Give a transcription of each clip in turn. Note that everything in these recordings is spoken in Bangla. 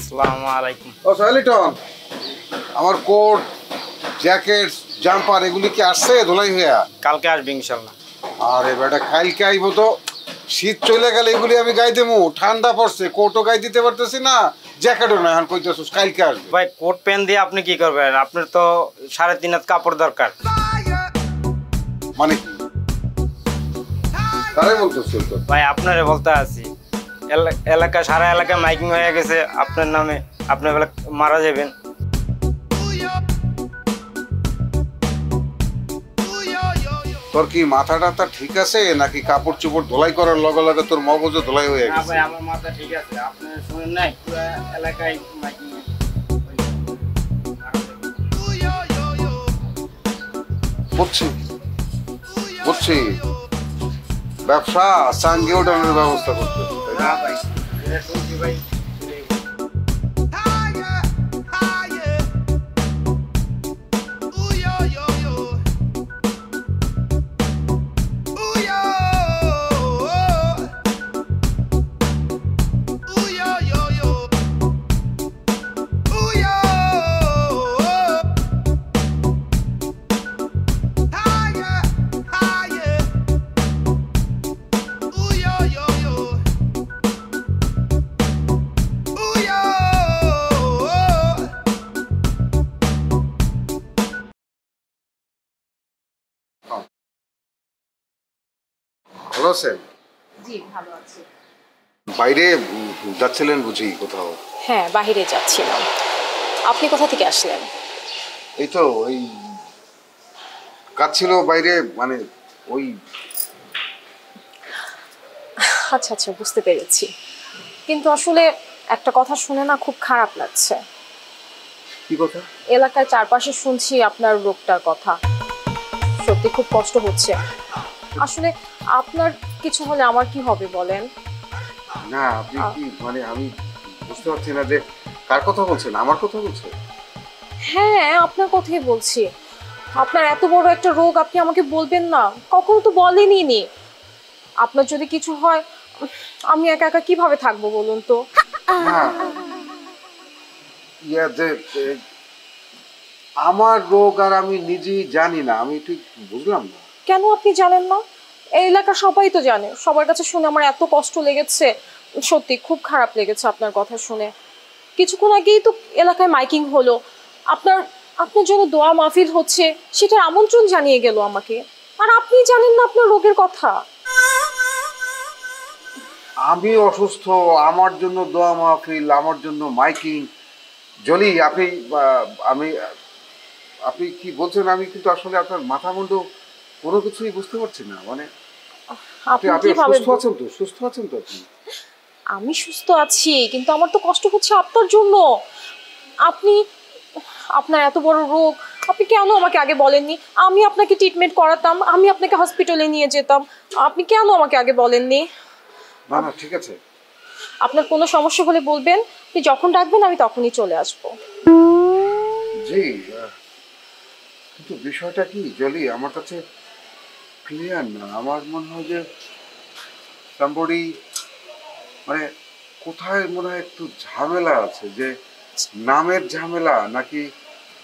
আসসালামু আলাইকুম। ও লিটন, আমার কোট জ্যাকেট জাম্পার এগুলি কি আসছে ধুলাই হইয়া? কালকে আসবে ইনশাল্লাহ। আরে বেটা কালকে আইব তো, শীত চলে গেলে এগুলি আমি গাই দেবো, ঠান্ডা পড়ছে, কোটও গাই দিতে পারতেছি না, জ্যাকেটও না, এখন কইতেছিস কালকে আসবে। ভাই কোট প্যান্ট দিয়ে আপনি কি করবেন? আপনার তো 3.5 হাত কাপড় দরকার। মানে কি তারে বলতেছি? ভাই আপনারে বলতে আছি, এলাকা সারা এলাকায় মাইকিং হয়ে গেছে আপনার নামে, আপনি বলে মারা যাবেন। তোর কি মাথা টাথা ঠিক আছে নাকি কাপড় চোপড় ধোলাই করার লগে লগে তোর মগজও ধোলাই হয়ে না গেছে? ভাই আমার মাথা ঠিক আছে, আপনি শুনেন নাই পুরো এলাকায় মাইকিং। বুঝছি বুঝছি, ব্যবসা চাঙ্গে ওঠানোর ব্যবস্থা করতেছি, তাই না? ভাই শুনছি ভাই। ভালো আছেন? জি ভালো আছি। বাইরে যাচ্ছিলেন বুঝি কোথাও? হ্যাঁ বাইরে যাচ্ছিলাম। আপনি কোথা থেকে আসলেন? এই তো ওই কাজ ছিল বাইরে, মানে ওই। আচ্ছা আচ্ছা বুঝতে পেরেছি, কিন্তু আসলে একটা কথা শুনে না খুব খারাপ লাগছে। কি কথা? এলাকার চারপাশে শুনছি আপনার রোগটার কথা, সত্যি খুব কষ্ট হচ্ছে। আসলে আপনার কিছু হলে আমার কি হবে বলেন? না আপনি কি মানে, আমি বুঝতে পারছি না যে কার কথা বলছেন, আমার কথা বলছেন? হ্যাঁ আপনার কথাই বলছি। আপনার এত বড় একটা রোগ আপনি আমাকে বলবেন না? কখনো তো বলেনই নি। আপনার যদি কিছু হয় আমি একা একা কিভাবে থাকবো বলুন তো? না আমার রোগ আর আমি নিজেই জানি না, আমি ঠিক বুঝলাম না। কেন আপনি জানেন না? এই এলাকার সবাই তো জানে। সবার কাছে শুনে আমার এত কষ্ট লেগেছে, সত্যি খুব খারাপ লেগেছে আপনার কথা শুনে। কিছুক্ষণ আগেই তো এলাকায় মাইকিং হলো, আপনার আপনার জন্য দোয়া মাহফিল হচ্ছে, সেটার আমন্ত্রণ জানিয়ে গেল আমাকে, আর আপনি জানেন না আপনার রোগের কথা। আমি অসুস্থ, আমার জন্য দোয়া মাহফিল, আমার জন্য মাইকিং। জলি আপনি আমি আপনি কি বলছেন? আমি কিন্তু আসলে আপনার মাথা মুন্ডু কোনো কিছুই বুঝতে পারছি না। মানে আপনি সুস্থ আছেন তো? সুস্থ আছেন তো আপনি? আমি সুস্থ আছি, কিন্তু আমার তো কষ্ট হচ্ছে আপনার জন্য। আপনি আপনার এত বড় রোগ, আপনি কেন আমাকে আগে বলেননি? আমি আপনাকে ট্রিটমেন্ট করাতাম, আমি আপনাকে হসপিটালে নিয়ে যেতাম, আপনি কেন আমাকে আগে বলেননি? না না ঠিক আছে। আপনার কোনো সমস্যা হলে বলবেন, আপনি যখন ডাকবেন আমি তখনই চলে আসব। জি, কিন্তু বিষয়টা কি জলি, আমার কাছে ক্লিয়ার না। আমার মনে হয় যে সামবডি, মানে কোথায় মনে হয় একটু ঝামেলা আছে, যে নামের ঝামেলা নাকি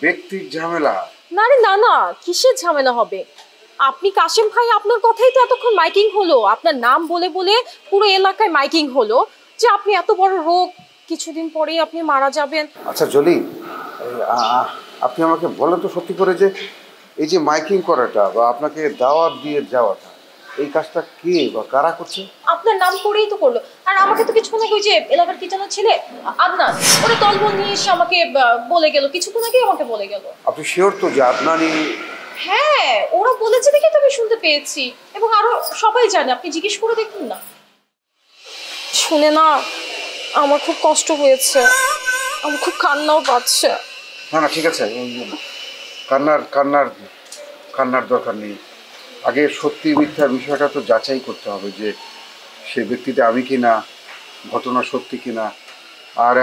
ব্যক্তির ঝামেলা? না রে না না, কিসের ঝামেলা হবে? আপনি কাশেম ভাই, আপনার কথাই তো এতক্ষণ মাইকিং হলো, আপনার নাম বলে বলে পুরো এলাকায় মাইকিং হলো যে আপনি এত বড় রোগ, কিছুদিন পরেই আপনি মারা যাবেন। আচ্ছা জলি, আপনি আমাকে বলেন তো সত্যি করে, যে এই যে মাইকিং করাটা বা আপনাকে দাওয়াত দিয়ে যাওয়াটা, এই কাজটা কে বা কারা করছে? আপনার নাম করেই তো করলো। আর আমাকে তো কিছুক্ষণ আগে ওই যে এলাকার কি যেন ছেলে আদনান, ওরা দলবল নিয়ে এসে আমাকে বলে গেল, কিছুক্ষণ আগে আমাকে বলে গেল। আপনি শিওর তো যে আদনানি? হ্যাঁ ওরা বলেছে দেখে তো আমি শুনতে পেয়েছি, এবং আরো সবাই জানে, আপনি জিজ্ঞেস করে দেখুন না। শুনে না আমার খুব কষ্ট হয়েছে, আমার খুব কান্নাও পাচ্ছে। না না ঠিক আছে, কান্নার কান্নার কান্নার দরকার নেই। আগে সত্যি মিথ্যা বিষয়টা তো যাচাই করতে হবে, যে সে ব্যক্তিটা আমি কিনা, ঘটনা সত্যি কিনা। আর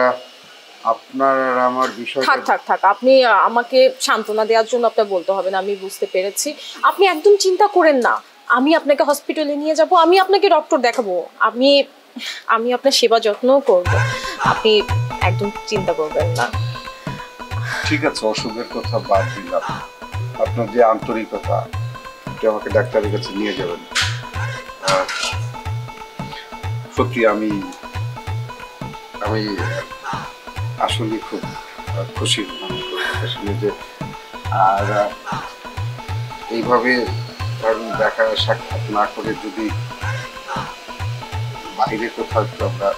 আপনার আর আমার বিষয়। থাক থাক থাক, আপনি আমাকে সান্ত্বনা দেওয়ার জন্য আপনার বলতে হবে না, আমি বুঝতে পেরেছি। আপনি একদম চিন্তা করেন না, আমি আপনাকে হসপিটালে নিয়ে যাব, আমি আপনাকে ডক্টর দেখাবো, আমি আপনার সেবা যত্নও করব। আপনি একদম চিন্তা করবেন না। ঠিক আছে, অসুখের কথা বাদ দিলাম, আপনার যে আন্তরিকতা, আপনি আমাকে ডাক্তারের কাছে নিয়ে যাবেন। আর সত্যি আমি আসলে খুব খুশি হলাম শুনে যে। আর এইভাবে ধরুন দেখা সাক্ষাৎ না করে যদি বাইরে কোথাও একটু আমরা।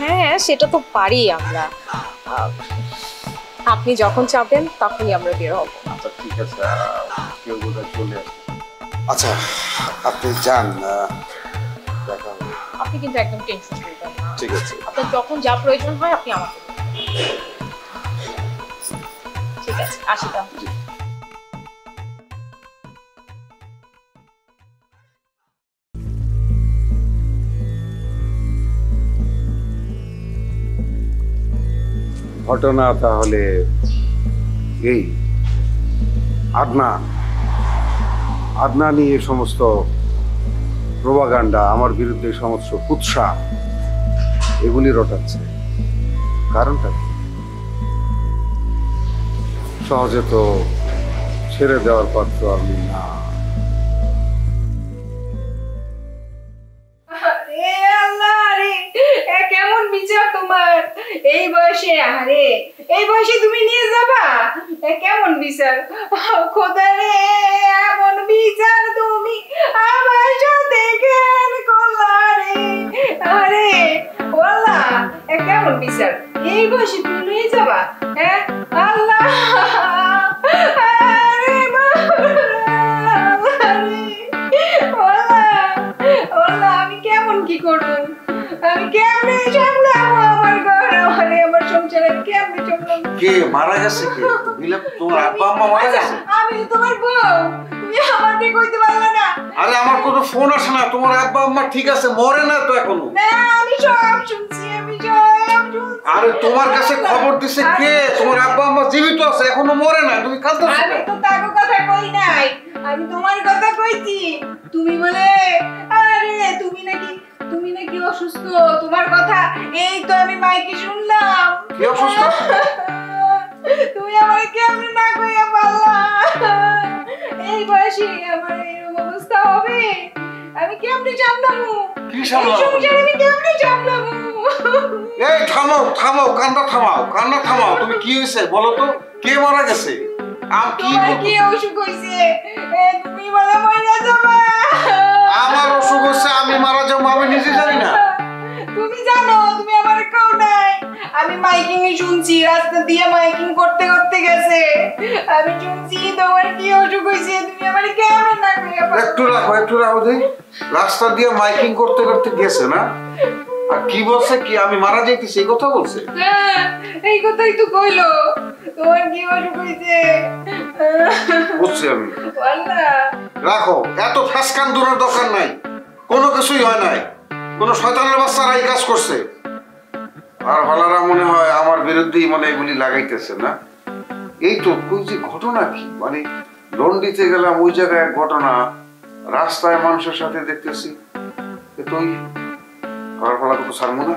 হ্যাঁ, সেটা তো পারি আমরা। আপনি যখন চাবেন তখনই আমরা বের হব। আচ্ছা ঠিক আছে, কেউ বোধহয় চলে আসবে। আচ্ছা আপনি যান, দেখা হবে। আপনি কিন্তু একদম টেনশন করবেন না। ঠিক আছে। আপনার যখন যা প্রয়োজন হয় আপনি আমাকে বলবেন। ঠিক আছে, আসি তাহলে। ঘটনা তাহলে এই আদনানি এই সমস্ত প্রোপাগান্ডা, আমার বিরুদ্ধে সমস্ত কুৎসা এগুলি রটাচ্ছে। কারণটা কি? সহজে তো ছেড়ে দেওয়ার পাত্র আমি না। কেমন বিচার তোমার এই বয়সে? আরে এই বয়সে তুমি নিয়ে যাবা? কেমন বিচার খোদা রে, এমন বিচার তুমি আমার সাথে কেন করলা রে? আরে ওলা, কেমন বিচার এই বয়সে তুমি নিয়ে যাবা? হ্যাঁ আল্লাহ, আরে ওলা ওলা, আমি কেমন কি করবো? আমি কেমনে সামলাবো আমার ঘর, আমার সংসার? আমি কেমনে সামলাবো? কে মারা গেছে? কে তোমার আব্বা আম্মা মারা গেছে? আমি তোমার বউ, তুমি আমাকে কইতে পারলে না? আরে আমার কোনো ফোন আসে না। তোমার আব্বা আম্মা ঠিক আছে, মরে না তো এখনো? না, আমি সব শুনছি, আমি সব শুনছি। আরে তোমার কাছে খবর দিছে কে? তোমার আব্বা আম্মা জীবিত আছে, এখনো মরে না, তুমি কাঁদতেছো আমি কেন? তো তার কথা কই নাই, আমি তোমার কথা কইছি। তুমি বলে আরে তুমি নাকি অসুস্থ, তোমার কথা এই তো আমি মাইকে শুনলাম। কি অসুস্থ? তুমি আমাকে কেমনে না কইয়া পারলা? এই বয়সে আমার এরকম অবস্থা হবে? আমি কেমনে সামলাবো? কি সামলাবো? এই সংসার আমি কেমনে সামলাবো? এই থামাও থামাও, কান্না থামাও। তুমি কি হয়েছে বলো তো? কে মারা গেছে? তোমার কি অসুখ হইছে? তুমি বলে মরে যাবা? আমার অসুখ হচ্ছে, আমি মারা যাবো আমি নিজে জানি না। তুমি জানো, তুমি আমার কেউ নাই। আমি মাইকিং এ শুনছি, রাস্তা দিয়ে মাইকিং করতে করতে গেছে। আমি শুনছি তোমার কি অসুখ হইছে, তুমি আমার কেমন না কইয়া পারো? একটু রাখো দেই। রাস্তা দিয়ে মাইকিং করতে করতে গেছে না? আর কি বলছে? কি আমি মারা যাইতেছি এই কথা বলছে? হ্যাঁ, এই কথাই তো কইলো। তোমার কি অসুখ হইছে? বুঝছি আমি। আল্লাহ, রাখো, এত ফ্যাসকান দূরের দরকার নাই। কোনো কিছুই হয় নাই, কোনো শয়তানের বাচ্চারা এই কাজ করছে। আর ভালারা মনে হয় আমার বিরুদ্ধেই মানে এগুলি লাগাইতেছে না? এই তো কই যে ঘটনা কি, মানে লোন দিতে গেলাম ওই জায়গায় ঘটনা, রাস্তায় মানুষের সাথে দেখতেছি, তো আর ভালা কত ছাড়বো না।